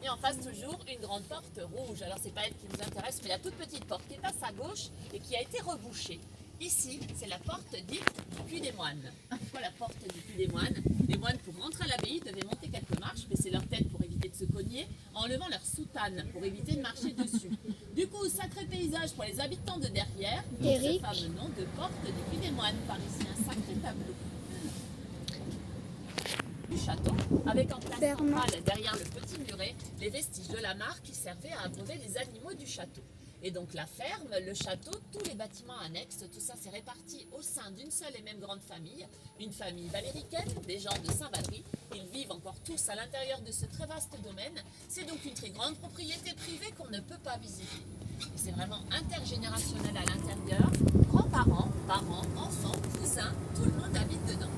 Et en face toujours une grande porte rouge. Alors c'est pas elle qui nous intéresse, mais la toute petite porte qui est à sa gauche et qui a été rebouchée. Ici, c'est la porte dite du Puy des Moines. Pourquoi la porte du Puy des Moines? Les moines, pour rentrer à l'abbaye, devaient monter quelques marches, baisser leur tête pour éviter de se cogner, en levant leur soutane pour éviter de marcher dessus. Du coup, sacré paysage pour les habitants de derrière, d'où ce fameux nom de porte du Puy des Moines, par ici un sacré tableau. Du château, avec en place centrale, derrière le petit muret, les vestiges de la mare qui servaient à abreuver les animaux du château. Et donc la ferme, le château, tous les bâtiments annexes, tout ça s'est réparti au sein d'une seule et même grande famille, une famille valéricaine, des gens de Saint-Valery. Ils vivent encore tous à l'intérieur de ce très vaste domaine. C'est donc une très grande propriété privée qu'on ne peut pas visiter. Et c'est vraiment intergénérationnel à l'intérieur. Grands-parents, parents, enfants, cousins, tout le monde habite dedans.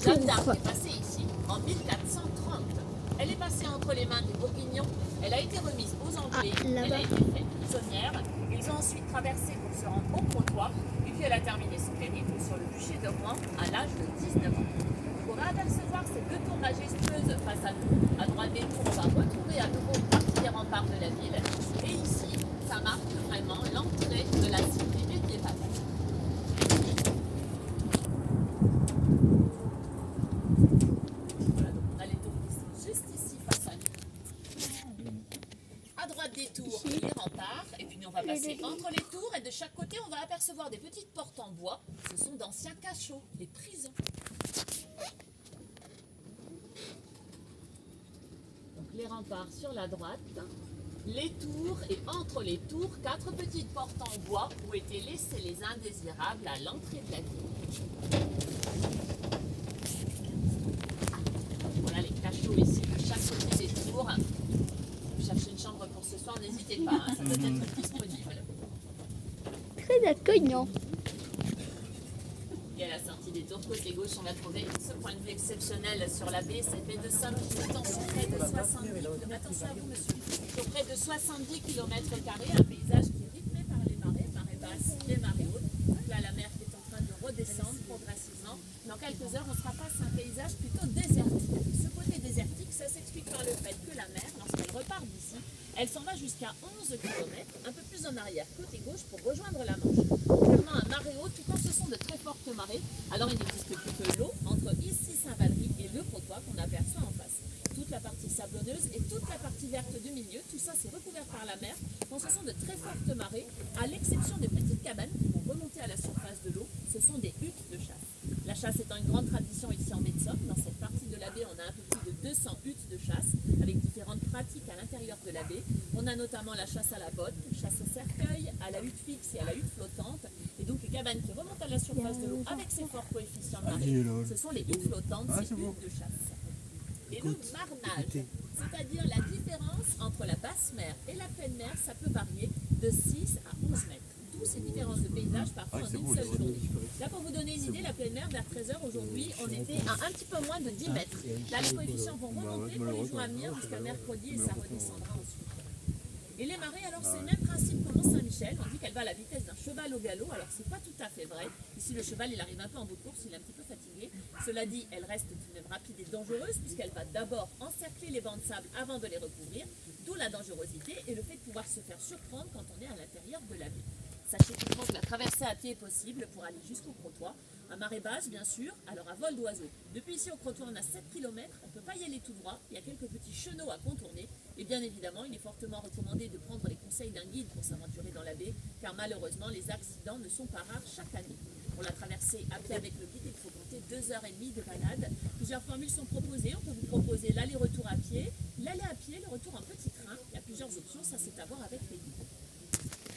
Jeanne d'Arc est passée ici en 1430. Elle est passée entre les mains des Bourguignons. Elle a été remise aux Anglais. Elle a été faite prisonnière. Ils ont ensuite traversé pour se rendre au Crotoy. Et puis elle a terminé son périple sur le bûcher de Rouen à l'âge de 19 ans. Vous pourrez apercevoir ces deux tours majestueuses face à nous. À droite des tours, on va retrouver à nouveau une partie des remparts de la ville. Et ici, ça marque vraiment l'entrée de la cité médiévale. Des tours et les remparts, et puis on va passer entre les tours et de chaque côté on va apercevoir des petites portes en bois. Ce sont d'anciens cachots, des prisons. Donc les remparts sur la droite, les tours et entre les tours, 4 petites portes en bois où étaient laissés les indésirables à l'entrée de la ville. Voilà les cachots ici de chaque côté des tours. Chercher une chambre pour ce soir, n'hésitez pas, hein, ça peut être disponible. Très accueillant. Et à la sortie des tours, côté gauche, on va trouver ce point de vue exceptionnel sur la baie, cette baie de Saint-Louis, près de 70 km. Attention à vous, monsieur. Sur près de 70 km², un paysage qui est rythmé par les marées basses, les marées hautes. Donc là, la mer qui est en train de redescendre progressivement. Dans quelques heures, on sera face à un paysage plutôt désertique. Ce côté désertique, ça s'explique par le fait que la mer, lorsqu'elle repart d'ici, elle s'en va jusqu'à 11 km, un peu plus en arrière, côté gauche, pour rejoindre la Manche. Contrairement à marée haute, tout quand ce sont de très fortes marées, alors il n'existe plus que l'eau entre ici Saint-Valery et le Crotoy qu'on aperçoit en face. Toute la partie sablonneuse et toute la partie verte du milieu, tout ça c'est recouvert par la mer quand ce sont de très fortes marées, à l'exception de petites cabanes qui vont remonter à la surface de l'eau, ce sont des huttes de chasse. La chasse étant une grande tradition ici en Baie-de-Somme, dans cette partie de la baie, on a un peu plus de 200 huttes de chasse avec différentes pratiques à l'intérieur de la baie. On a notamment la chasse à la botte, chasse au cercueil, à la hutte fixe et à la hutte flottante. Et donc les cabanes qui remontent à la surface de l'eau avec ces forts coefficients de marée, ce sont les huttes flottantes, ces huttes de chasse. Et le marnage, c'est-à-dire la différence entre la basse mer et la pleine mer, ça peut varier de 6 à 11 mètres. D'où ces différences de paysage parfois en une seule journée. Là, pour vous donner une idée, la pleine mer, vers 13h aujourd'hui, on était à un petit peu moins de 10 mètres. Là, les coefficients vont remonter pour les jours à venir jusqu'à mercredi et ça redescendra ensuite. Et les marées, alors c'est le même principe qu'au Mont-Saint-Michel. On dit qu'elle va à la vitesse d'un cheval au galop. Alors c'est pas tout à fait vrai. Ici le cheval il arrive un peu en bout de course, il est un petit peu fatigué. Cela dit, elle reste tout de même rapide et dangereuse puisqu'elle va d'abord encercler les bancs de sable avant de les recouvrir. D'où la dangerosité et le fait de pouvoir se faire surprendre quand on est à l'intérieur de la baie. Sachez que la traversée à pied est possible pour aller jusqu'au Crotoy. À marée basse, bien sûr, alors à vol d'oiseau. Depuis ici au Crotoy, on a 7 km, on ne peut pas y aller tout droit, il y a quelques petits chenaux à contourner. Et bien évidemment, il est fortement recommandé de prendre les conseils d'un guide pour s'aventurer dans la baie, car malheureusement, les accidents ne sont pas rares chaque année. Pour la traversée à pied avec le guide, il faut compter 2h30 de balade. Plusieurs formules sont proposées. On peut vous proposer l'aller-retour à pied, l'aller à pied, le retour en petit train. Il y a plusieurs options, ça c'est à voir avec les guides.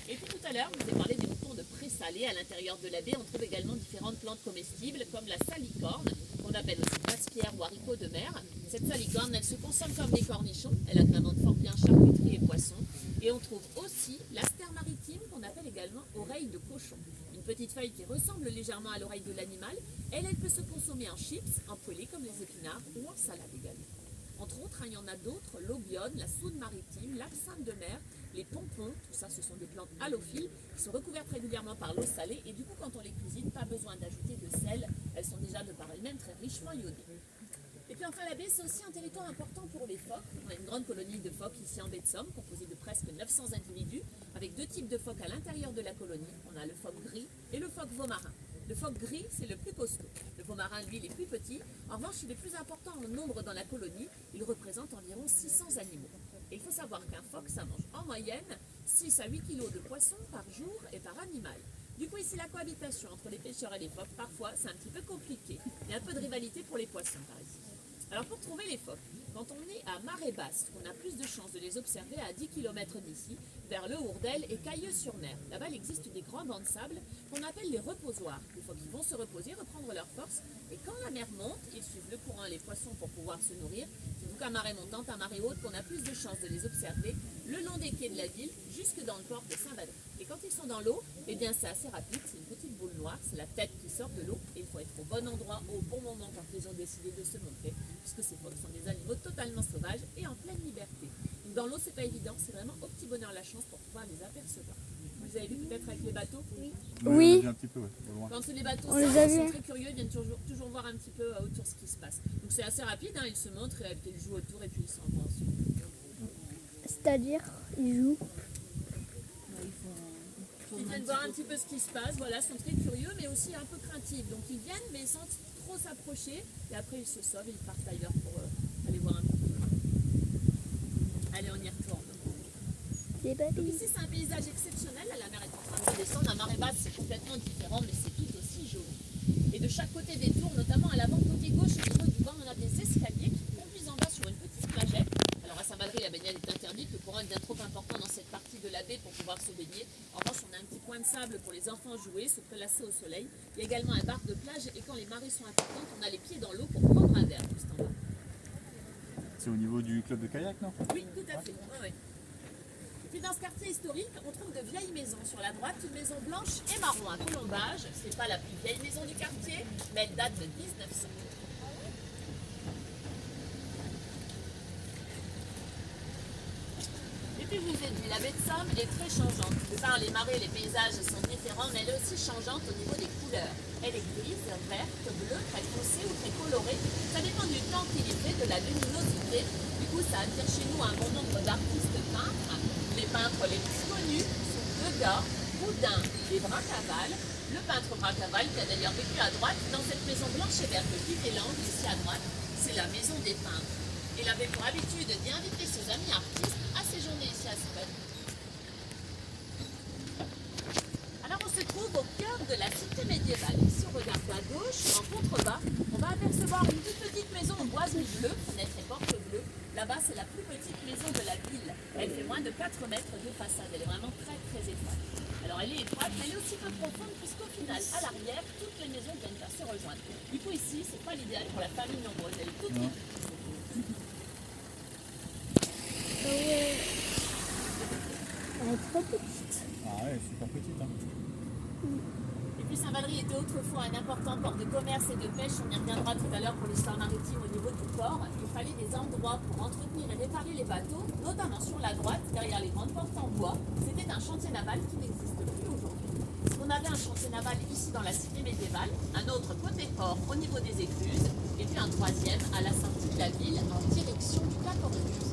Et puis tout à l'heure, je vous ai parlé des moutons de présalé. À l'intérieur de la baie, on trouve également différentes plantes comestibles comme la salicorne, qu'on appelle aussi pasquière ou haricot de mer. Cette salicorne, elle se consomme comme des cornichons. Elle agrémente fort bien charcuterie et poissons. Et on trouve aussi l'astère maritime, qu'on appelle également oreille de cochon. Une petite feuille qui ressemble légèrement à l'oreille de l'animal. Elle peut se consommer en chips, en poêlée comme les épinards ou en salade également. Entre autres, il y en a d'autres, l'obione, la soude maritime, l'absinthe de mer, les pompons, tout ça ce sont des plantes halophiles qui sont recouvertes régulièrement par l'eau salée et du coup quand on les cuisine, pas besoin d'ajouter de sel, elles sont déjà de par elles-mêmes très richement iodées. Et puis enfin la baie c'est aussi un territoire important pour les phoques. On a une grande colonie de phoques ici en baie de Somme, composée de presque 900 individus, avec deux types de phoques à l'intérieur de la colonie. On a le phoque gris et le phoque vaumarin. Le phoque gris, c'est le plus costaud. Le vaumarin, lui, il est plus petit. En revanche, il est plus important en nombre dans la colonie. Il représente environ 600 animaux. Et il faut savoir qu'un phoque, ça mange en moyenne 6 à 8 kilos de poissons par jour et par animal. Du coup, ici, la cohabitation entre les pêcheurs et les phoques, parfois, c'est un petit peu compliqué. Il y a un peu de rivalité pour les poissons, par ici. Alors, pour trouver les phoques, quand on est à marée basse, on a plus de chances de les observer à 10 km d'ici, vers le Hourdel et Cailleux-sur-Mer. Là-bas, il existe des grands bancs de sable qu'on appelle les reposoirs. Les phoques vont se reposer, reprendre leur force, et quand la mer monte, ils suivent le courant et les poissons pour pouvoir se nourrir. C'est donc à marée montante, à marée haute, qu'on a plus de chances de les observer le long des quais de la ville, jusque dans le port de Saint-Valery. Et quand ils sont dans l'eau, eh bien c'est assez rapide, c'est une petite boule noire, c'est la tête qui sort de l'eau, et il faut être au bon endroit, au bon moment quand ils ont décidé de se montrer, puisque ces phoques sont des animaux totalement sauvages et en pleine liberté. Donc dans l'eau, c'est pas évident, c'est vraiment au petit bonheur la chance pour pouvoir les apercevoir. Vous avez vu peut-être avec les bateaux? Oui. Un petit peu, ouais, au loin. Quand les bateaux On les sortent, a ils sont vus. très curieux, ils viennent toujours voir un petit peu autour ce qui se passe. Donc c'est assez rapide, hein, ils se montrent, et puis ils jouent autour et puis ils s'en vont ensuite. C'est-à-dire, ils jouent. Ils viennent voir un petit peu ce qui se passe, voilà, sont très curieux mais aussi un peu craintifs. Donc ils viennent mais sans trop s'approcher et après ils se sauvent et ils partent ailleurs pour aller voir un peu plus loin. Allez, on y retourne. Des Donc babys. ici c'est un paysage exceptionnel, la mer est en train de descendre, à marée basse c'est complètement différent mais c'est tout aussi joli. Et de chaque côté des tours, notamment à l'avant côté gauche au niveau du banc, on a des escaliers qui conduisent en bas sur une petite plagette. Alors à Saint-Valery, la baignade est interdite, le courant est bien trop important dans cette partie de la baie pour pouvoir se baigner. En revanche, on a un petit coin de sable pour les enfants jouer, se prélasser au soleil. Il y a également un bar de plage et quand les marées sont importantes, on a les pieds dans l'eau pour prendre un verre juste en bas. C'est au niveau du club de kayak, non? Oui, tout à fait. Ouais, ouais. Et puis dans ce quartier historique, on trouve de vieilles maisons. Sur la droite, une maison blanche et marron à colombage. C'est pas la plus vieille maison du quartier, mais elle date de 1900. Et puis je vous ai dit, la baie de Somme est très changeante. De par les marées, les paysages sont différents, mais elle est aussi changeante au niveau des couleurs. Elle est grise, verte, bleue, très foncée ou très colorée. Ça dépend du temps qu'il y fait, de la luminosité. Du coup, ça attire chez nous un bon nombre d'artistes peintres. Les peintres les plus connus sont Degas, Boudin et Brincaval. Le peintre Brincaval qui a d'ailleurs vécu à droite dans cette maison blanche et verte qui fait l'angle ici à droite, c'est la maison des peintres. Il avait pour habitude d'y inviter ses amis artistes à séjourner ici à Saint-Valery. Alors on se trouve au cœur de la cité médiévale. Si on regarde à gauche, en contrebas, on va apercevoir une toute petite maison en boiserie bleue, fenêtre et porte bleue. Là-bas, c'est la plus petite maison de la ville. Elle fait moins de 4 mètres de façade. Elle est vraiment très très étroite. Alors elle est étroite, mais elle est aussi peu profonde puisqu'au final, à l'arrière, toutes les maisons viennent à se rejoindre. Du coup ici, c'est pas l'idéal pour la famille nombreuse. Elle est toute petite. Ouais. Elle est trop petite. Ah ouais, super petite, hein. Et puis Saint-Valery était autrefois un important port de commerce et de pêche. On y reviendra tout à l'heure pour l'histoire maritime au niveau du port. Il fallait des endroits pour entretenir et réparer les bateaux, notamment sur la droite, derrière les grandes portes en bois. C'était un chantier naval qui n'existe plus aujourd'hui. On avait un chantier naval ici dans la cité médiévale, un autre côté port au niveau des écluses, et puis un troisième à la sortie de la ville en direction du lac Ormuz.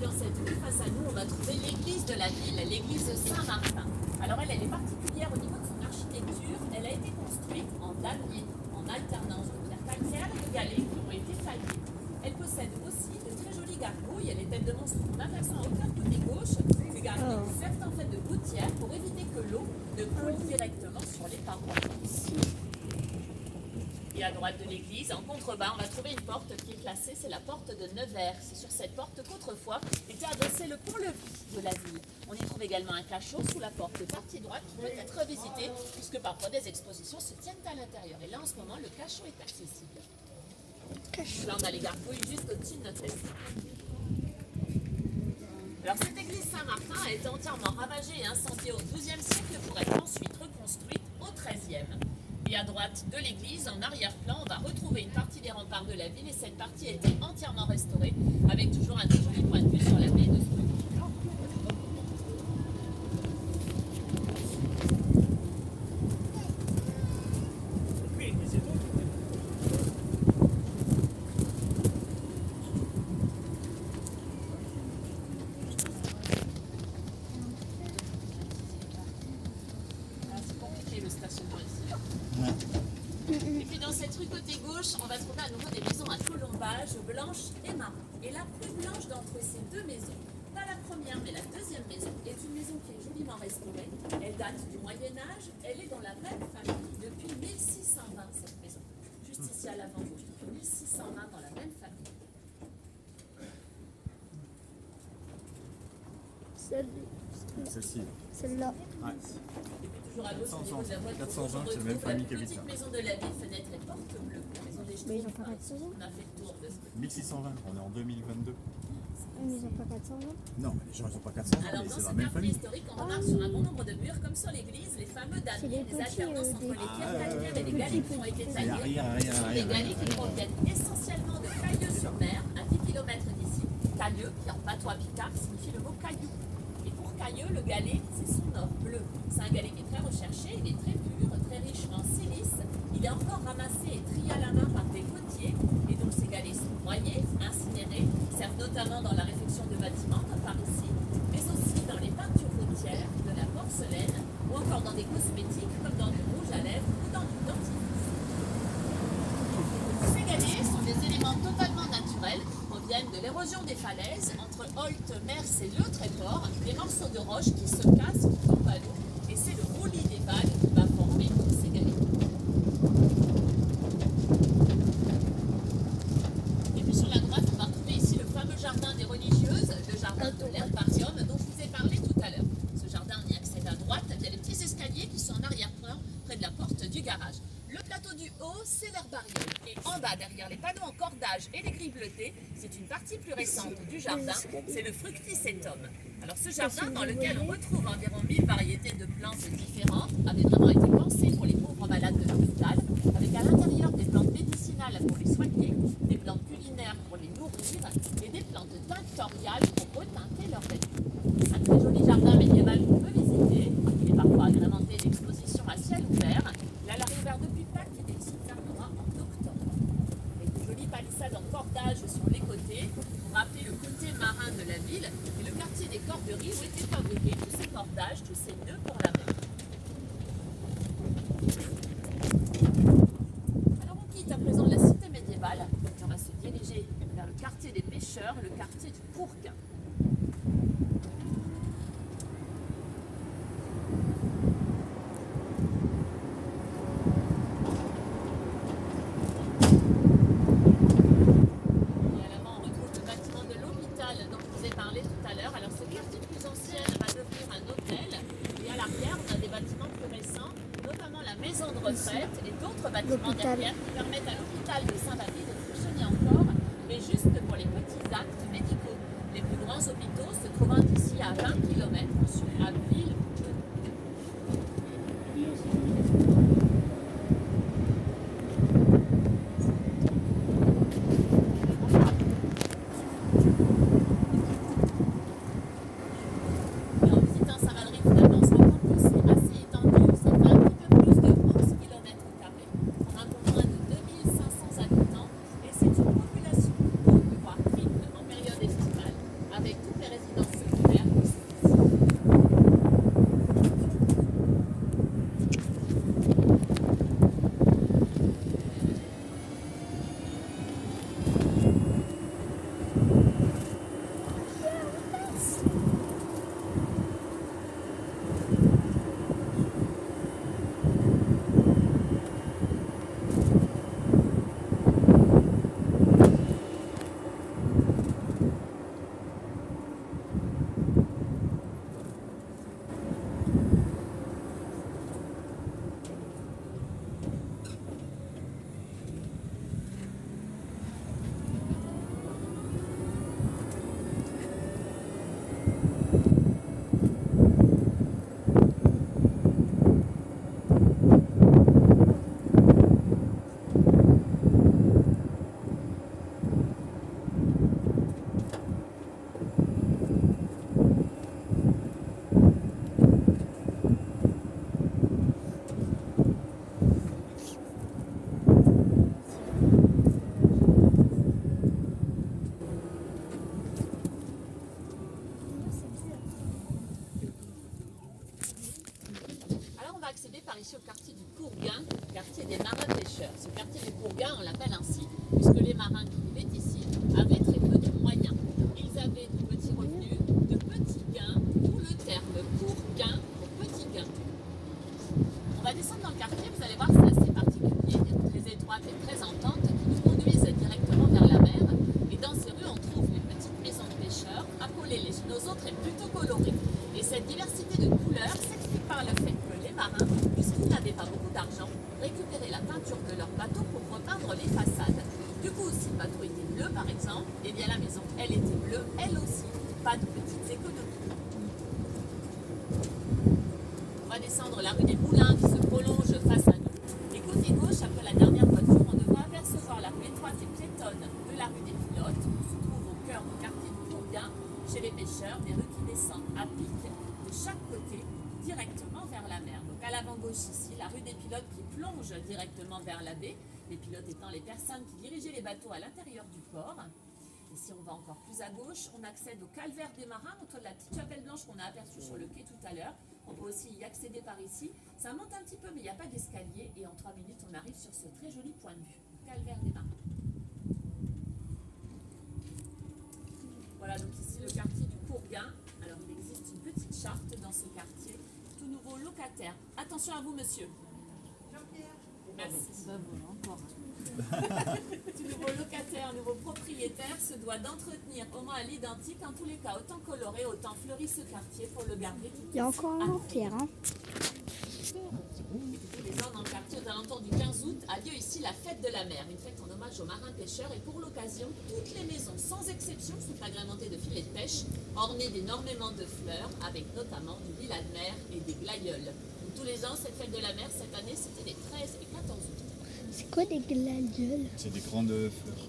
dans cette rue face à nous, on va trouver l'église de la ville, l'église Saint-Martin. Alors elle est particulière au niveau de son architecture. Elle a été construite en damier, en alternance de pierre calcaire et de galets qui ont été taillés. Elle possède aussi de très jolies gargouilles. Elle est tête de monstre qu'on aperçoit en hauteur côté gauche. Ces gargouilles servent en fait de gouttière pour éviter que l'eau ne coule directement sur les parois. Et à droite de l'église, en contrebas, on va trouver une porte qui est classée, c'est la porte de Nevers. C'est sur cette porte qu'autrefois était adossé le pont-levis de la ville. On y trouve également un cachot sous la porte partie droite qui peut être visité puisque parfois des expositions se tiennent à l'intérieur. Et là, en ce moment, le cachot est accessible. Là, on a les gargouilles juste au-dessus de notre église. Alors, cette église Saint-Martin a été entièrement ravagée et incendiée au XIIe siècle pour être ensuite reconstruite au XIIIe. Et à droite de l'église, en arrière-plan, on va retrouver une partie des remparts de la ville et cette partie a été entièrement restaurée avec toujours un très joli point de vue sur la baie de Struve. C'est compliqué le stationnement ici. Et puis dans cette rue côté gauche, on va trouver à nouveau des maisons à colombage blanches et marron. Et la plus blanche d'entre ces deux maisons, pas la première mais la deuxième maison, est une maison qui est joliment restaurée. Elle date du Moyen-Âge, elle est dans la même famille depuis 1620 cette maison. Juste ici à l'avant-gauche, depuis 1620 dans la même famille. Celle-ci. Celle-là. Ouais. Et puis toujours à gauche, au niveau de la voie de 420, on c'est la même retrouve famille qui habite petite là. maison de la ville, fenêtre et porte bleue. La maison des Mais ils Schtroumpfs. ont pas 400 ans. On a fait le tour de ce 1620, on est en 2022. Mais ils ont pas 400 ans. Non, mais les gens ils ont pas 400 ans, Alors mais dans c'est ce la même quartier famille. historique, on remarque sur un bon nombre de murs, comme sur l'église, les fameux C'est damiers, les les petits, alternances entre des- les pierres calcaires et les galets qui ont été Il y a taillés. rien, Ce sont des galets qui rien. proviennent essentiellement de Cailleux-sur-Mer, à 10 km d'ici. Cailleux, qui en patois picard signifie le mot caillou. Et pour Cailleux, le galet, c'est son or bleu. C'est un galet qui est très recherché, il est très pur, très riche en silice. Il est encore ramassé et trié à la main par des côtiers. Et donc ces galets sont broyés, incinérés, servent notamment dans la réfection de bâtiments, comme par ici, mais aussi dans les peintures routières, de la porcelaine, ou encore dans des cosmétiques, comme dans du rouge à lèvres ou dans du dentifrice. Ces galets sont des éléments totalement naturels qui proviennent de l'érosion des falaises entre Holt, Mers et Le Tréport, des morceaux de roche qui se cassent, qui tombent à l'eau, et c'est le roulis des vagues qui va former ces galets. Et puis sur la droite, on va retrouver ici le fameux jardin des religieuses, le jardin de l'herbarium dont je vous ai parlé tout à l'heure. Ce jardin, on y accède à droite via les petits escaliers qui sont en arrière-plan près de la porte du garage. Le plateau du haut, c'est l'herbarium. Et en bas, derrière les panneaux en cordage et les grilles bleutées, c'est une partie plus récente du jardin, c'est le fructicetum. Alors ce jardin, dans lequel on retrouve environ 1000 variétés de plantes différentes, avait vraiment été pensé pour les pauvres malades de l'hôpital, avec à l'intérieur des plantes médicinales pour les soigner, des plantes culinaires pour les nourrir et des plantes tinctoriales pour reteinter leur vêtements. Un très joli jardin médiéval qu'on peut visiter. Il est parfois agrémenté d'expositions à ciel ouvert. Là, la réouvert depuis Pâques et il se fermera en octobre. Avec de jolies palissades en cordage sur les côtés pour rappeler le côté marin de la ville et le quartier des corderies où étaient fabriqués tous ces cordages, tous ces nœuds pour la mer. Alors on quitte à présent la cité médiévale et on va se diriger vers le quartier des pêcheurs, le quartier du Courquin. Et à l'avant, on retrouve le bâtiment de l'hôpital dont je vous ai parlé tout à l'heure. Alors, ce quartier plus ancien va devenir un hôtel. Et à l'arrière, on a des bâtiments plus récents, notamment la maison de retraite et d'autres bâtiments L'hôpital. derrière qui permettent à l'hôpital de Saint-Valery de fonctionner encore, mais juste pour les petits actes médicaux. Les plus grands hôpitaux se trouvant ici à 20 km sur la ville. Et en visitant Saint-Valery, finalement, on se rend compte que c'est assez étendu. Ça fait un petit peu plus de 11 km². On a un peu moins de 2500 habitants. Et c'est une population qui voire triple en période estivale, avec toutes les résidences secondaires. Alors on va accéder par ici au quartier du Courguin, quartier des marins pêcheurs. Ce quartier du Courguin, on l'appelle ainsi, puisque les marins qui vivaient ici avaient très peu de moyens. Ils avaient de petits revenus, de petits gains, d'où le terme Courguin pour petit gain. On va descendre dans le quartier, vous allez voir, c'est assez particulier, très étroite et très entente, qui nous conduisent directement vers la mer. Et dans ces rues, on trouve les petites maisons de pêcheurs, accolées les unes aux autres et plutôt colorées. Et cette diversité de couleurs s'explique par le fait que les marins, puisqu'ils n'avaient pas beaucoup d'argent, récupéraient la peinture de leur bateau pour repeindre les façades. Du coup, si le bateau était bleu, par exemple, eh bien la maison, elle était bleue, elle aussi. Pas de petites économies. On va descendre la rue des Moulins qui se prolonge face à nous. Et côté gauche, après la dernière voiture, on devra apercevoir la rue étroite et piétonne de la rue des Pilotes. On se trouve au cœur du quartier du Courguin, chez les pêcheurs, des rues qui descendent à pic de chaque côté directement vers la mer. Donc à l'avant-gauche ici, la rue des Pilotes qui plonge directement vers la baie, les pilotes étant les personnes qui dirigeaient les bateaux à l'intérieur du port. Et si on va encore plus à gauche, on accède au calvaire des marins, autour de la petite chapelle blanche qu'on a aperçue sur le quai tout à l'heure. On peut aussi y accéder par ici. Ça monte un petit peu, mais il n'y a pas d'escalier. Et en 3 minutes, on arrive sur ce très joli point de vue, le calvaire des marins. Voilà donc ici le quartier du Courguin. Alors il existe une petite charte dans ce quartier. Tout nouveau locataire. Attention à vous, monsieur. Jean-Pierre. Merci. Tout nouveau locataire, nouveau propriétaire se doit d'entretenir au moins à l'identique, en tous les cas autant coloré, autant fleuri ce quartier pour le garder tout. Il y a encore un Pierre. Hein. Tous les ans dans le quartier aux alentours du 15 août a lieu ici la fête de la mer, une fête en hommage aux marins pêcheurs, et pour l'occasion, toutes les maisons sans exception sont agrémentées de filets de pêche, ornées d'énormément de fleurs, avec notamment du lilas de mer et des glaïeuls. Donc, tous les ans, cette fête de la mer, cette année, c'était les 13 et 14 août. C'est quoi des glaïeuls? C'est des grandes fleurs.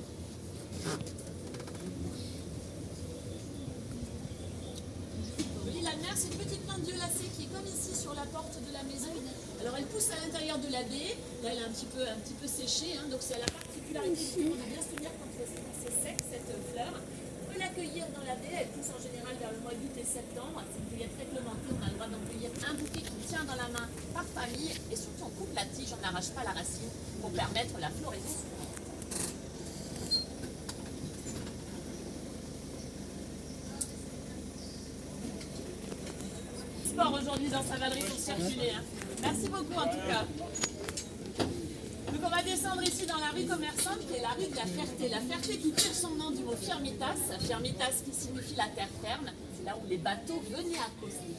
Le lilas de mer, c'est une petite plante violacée qui est comme ici sur la porte de la maison. Alors elle pousse à l'intérieur de la baie. Là, elle est un petit peu séchée, hein, donc c'est la particularité du de bien se souvenir quand c'est sec cette fleur. On peut l'accueillir dans la baie. Elle pousse en général vers le mois d'août et septembre. C'est une cueillette réglementée. On a le droit d'en cueillir un bouquet qui tient dans la main par famille. Et surtout, on coupe la tige, on n'arrache pas la racine pour permettre la floraison. Sport aujourd'hui dans Saint-Valery pour circuler. Hein. Merci beaucoup en tout cas. Donc on va descendre ici dans la rue commerçante qui est la rue de la Ferté. La Ferté qui tire son nom du mot Firmitas. Firmitas qui signifie la terre ferme. C'est là où les bateaux venaient accoster.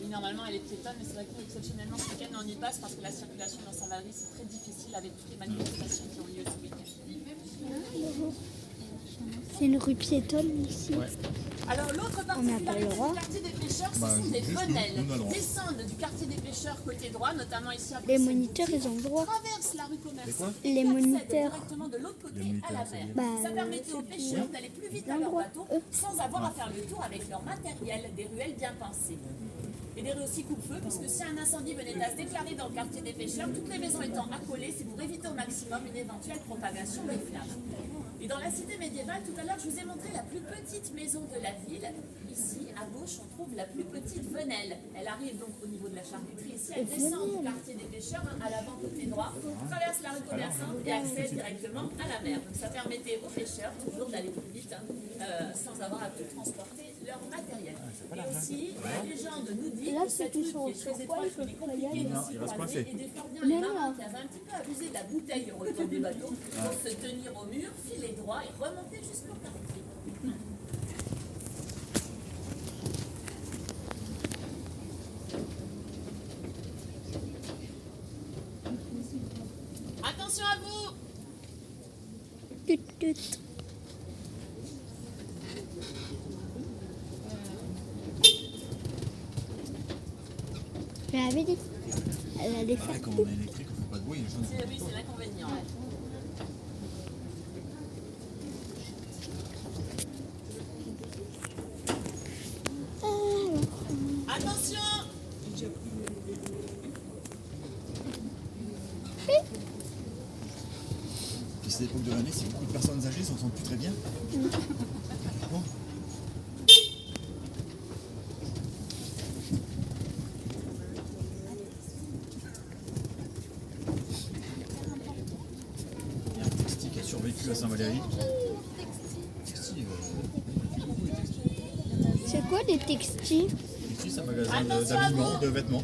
Normalement elle est piétonne, mais c'est vrai que exceptionnellement ce week-end on y passe parce que la circulation dans Saint-Valery c'est très difficile avec toutes les manifestations qui ont lieu ce week-end. C'est une rue piétonne ici. Ouais. Alors l'autre particularité du quartier des pêcheurs, ce sont des venelles. Descendent du quartier des pêcheurs côté droit, notamment ici à Les moniteurs, ils ont le droit. traversent la rue commerçante Les moniteurs. directement de l'autre côté à la mer. Bah, Ça permettait aux pêcheurs d'aller plus vite à leur bateau sans avoir à faire le tour avec leur matériel, des ruelles bien pensées. Et des rues aussi coupe-feu, puisque si un incendie venait à se déclarer dans le quartier des pêcheurs, toutes les maisons étant accolées, c'est pour éviter au maximum une éventuelle propagation des flammes. Et dans la cité médiévale, tout à l'heure, je vous ai montré la plus petite maison de la ville. Ici, à gauche, on trouve la plus petite venelle. Elle arrive donc au niveau de la charcuterie. Ici, elle descend du quartier des pêcheurs, à l'avant côté droit, traverse la rue commerçante et accède directement à la mer. Donc ça permettait aux pêcheurs toujours d'aller plus vite, sans avoir à tout transporter leur matériel. Et aussi, la légende nous dit que cette rue qui est très étroite, il est compliqué de s'y croiser et des fort bien les marins qui avaient un petit peu abusé de la bouteille au retour des bateaux pour se tenir au mur, filer droit et remonter jusqu'au quartier. Attention à vous! Tut, tut. Je l'avais dit. Elle allait faire. Quand on est électrique, on fait pas de bruit. Les gens disent, Oui, c'est l'inconvénient. Attention! puis c'est l'époque de l'année, si beaucoup de personnes âgées s'entendent plus très bien. Bon. Il y a un textile qui a survécu à Saint-Valéry. Textile, C'est quoi des textiles? Textile, c'est un magasin d'habillement, de vêtements.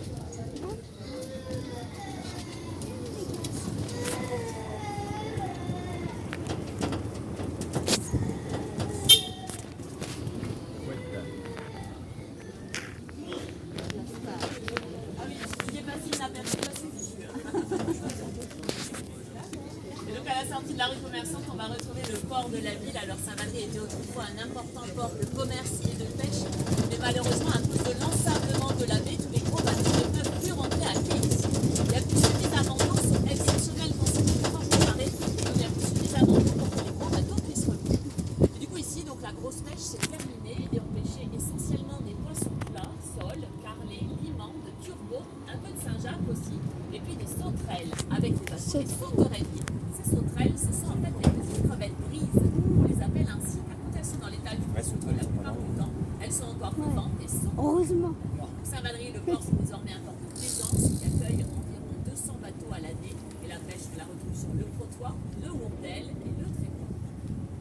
Ah oui, il est passé inaperçu, là, c'est fichu. Et donc à la sortie de la rue commerçante, on va retrouver le port de la ville. Alors Saint-Valéry était autrefois un important port de commerce et de pêche, mais malheureusement à cause de l'ensablement de la baie, tous les gros bateaux ne peuvent plus rentrer à quai ici. Il n'y a plus suffisamment d'eau, c'est exceptionnel quand c'est une forte marée, il n'y a plus suffisamment d'eau pour que les gros bateaux puissent revenir. Et du coup ici, donc la grosse pêche c'est terminé et on pêchait essentiellement des poissons plats, sols, carlets, limandes, turbots, un peu de Saint-Jacques aussi, et puis des sauterelles avec des bateaux, des sauterelles. Ces sauterelles, ce sont en fait des petites crevettes grises, on les appelle ainsi, car quand elles sont dans l'état du fond, la plupart du temps, elles sont encore vivantes et sont. Heureusement. Saint-Valéry, le port, c'est désormais un port de plaisance qui accueille environ 200 bateaux à l'année, et la pêche, on la retrouve sur le Crottois, le Hourdel et le Trépois.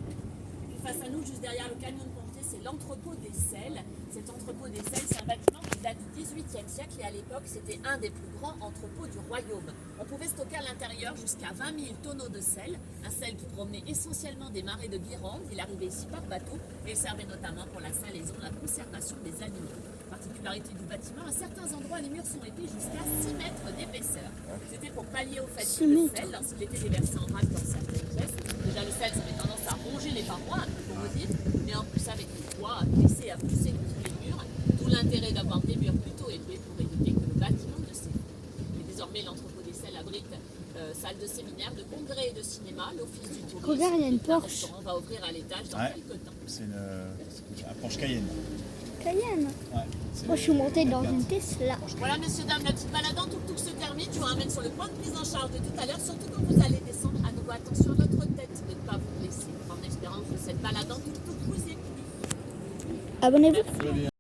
Et puis face à nous, juste derrière le camion de pompiers, c'est l'entrepôt des sels. Cet entrepôt des sels, c'est un bâtiment qui date du XVIIIe siècle et à l'époque, c'était un des plus grands entrepôts du royaume. On pouvait stocker à l'intérieur jusqu'à 20 000 tonneaux de sel, un sel qui provenait essentiellement des marais de Guérande. Il arrivait ici par bateau et il servait notamment pour la salaison, la conservation des aliments. Particularité du bâtiment, à certains endroits, les murs sont épais jusqu'à 6 mètres d'épaisseur. C'était pour pallier au fait que le sel, lorsqu'il était déversé en vrac dans certaines pièces, déjà le sel, ça avait tendance à ronger les parois, un peu pour vous dire, mais en plus avec le poids, à presser, à pousser contre les murs, d'où l'intérêt d'avoir des murs plutôt épais pour éviter que le bâtiment ne s'effondre. Et désormais, l'entrepôt des sels abrite salle de séminaire, de congrès et de cinéma, l'office du tourisme. Regarde, il y a une Un Porsche. restaurant va ouvrir à l'étage dans quelques temps. C'est un Porsche Cayenne. Cayenne. Ouais, c'est Moi, je suis montée dans carte. une Tesla. Voilà, messieurs, dames, la petite balade en tuk-tuk se termine. Je vous ramène sur le point de prise en charge de tout à l'heure. Surtout quand vous allez descendre, à nouveau attention à votre tête de ne pas vous blesser. En espérant que cette balade en tuk-tuk vous ait plu. Abonnez-vous.